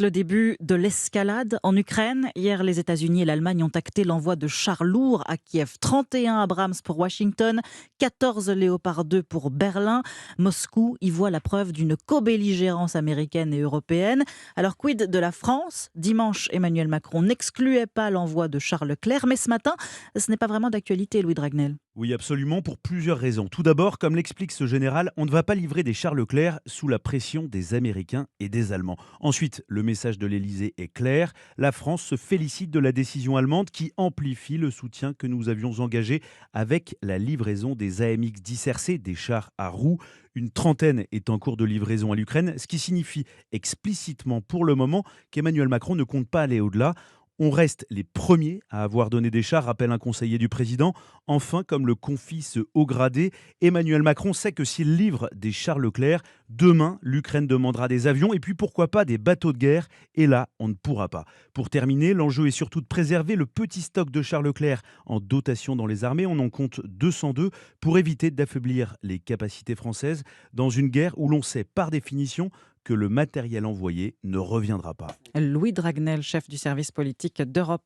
Le début de l'escalade en Ukraine. Hier, les États-Unis et l'Allemagne ont acté l'envoi de chars lourds à Kiev. 31 Abrams pour Washington, 14 Léopard 2 pour Berlin. Moscou y voit la preuve d'une co-belligérance américaine et européenne. Alors, quid de la France? Dimanche, Emmanuel Macron n'excluait pas l'envoi de chars Leclerc, mais ce matin, ce n'est pas vraiment d'actualité, Louis Dragnel. Oui, absolument, pour plusieurs raisons. Tout d'abord, comme l'explique ce général, on ne va pas livrer des chars Leclerc sous la pression des Américains et des Allemands. Ensuite, le message de l'Élysée est clair. La France se félicite de la décision allemande qui amplifie le soutien que nous avions engagé avec la livraison des AMX-10 RC, des chars à roues. Une trentaine est en cours de livraison à l'Ukraine, ce qui signifie explicitement pour le moment qu'Emmanuel Macron ne compte pas aller au-delà. On reste les premiers à avoir donné des chars, rappelle un conseiller du président. Enfin, comme le confie ce haut gradé, Emmanuel Macron sait que s'il livre des chars Leclerc, demain, l'Ukraine demandera des avions et puis pourquoi pas des bateaux de guerre. Et là, on ne pourra pas. Pour terminer, l'enjeu est surtout de préserver le petit stock de chars Leclerc en dotation dans les armées. On en compte 202 pour éviter d'affaiblir les capacités françaises dans une guerre où l'on sait par définition que le matériel envoyé ne reviendra pas. Louis Dragnel, chef du service politique d'Europe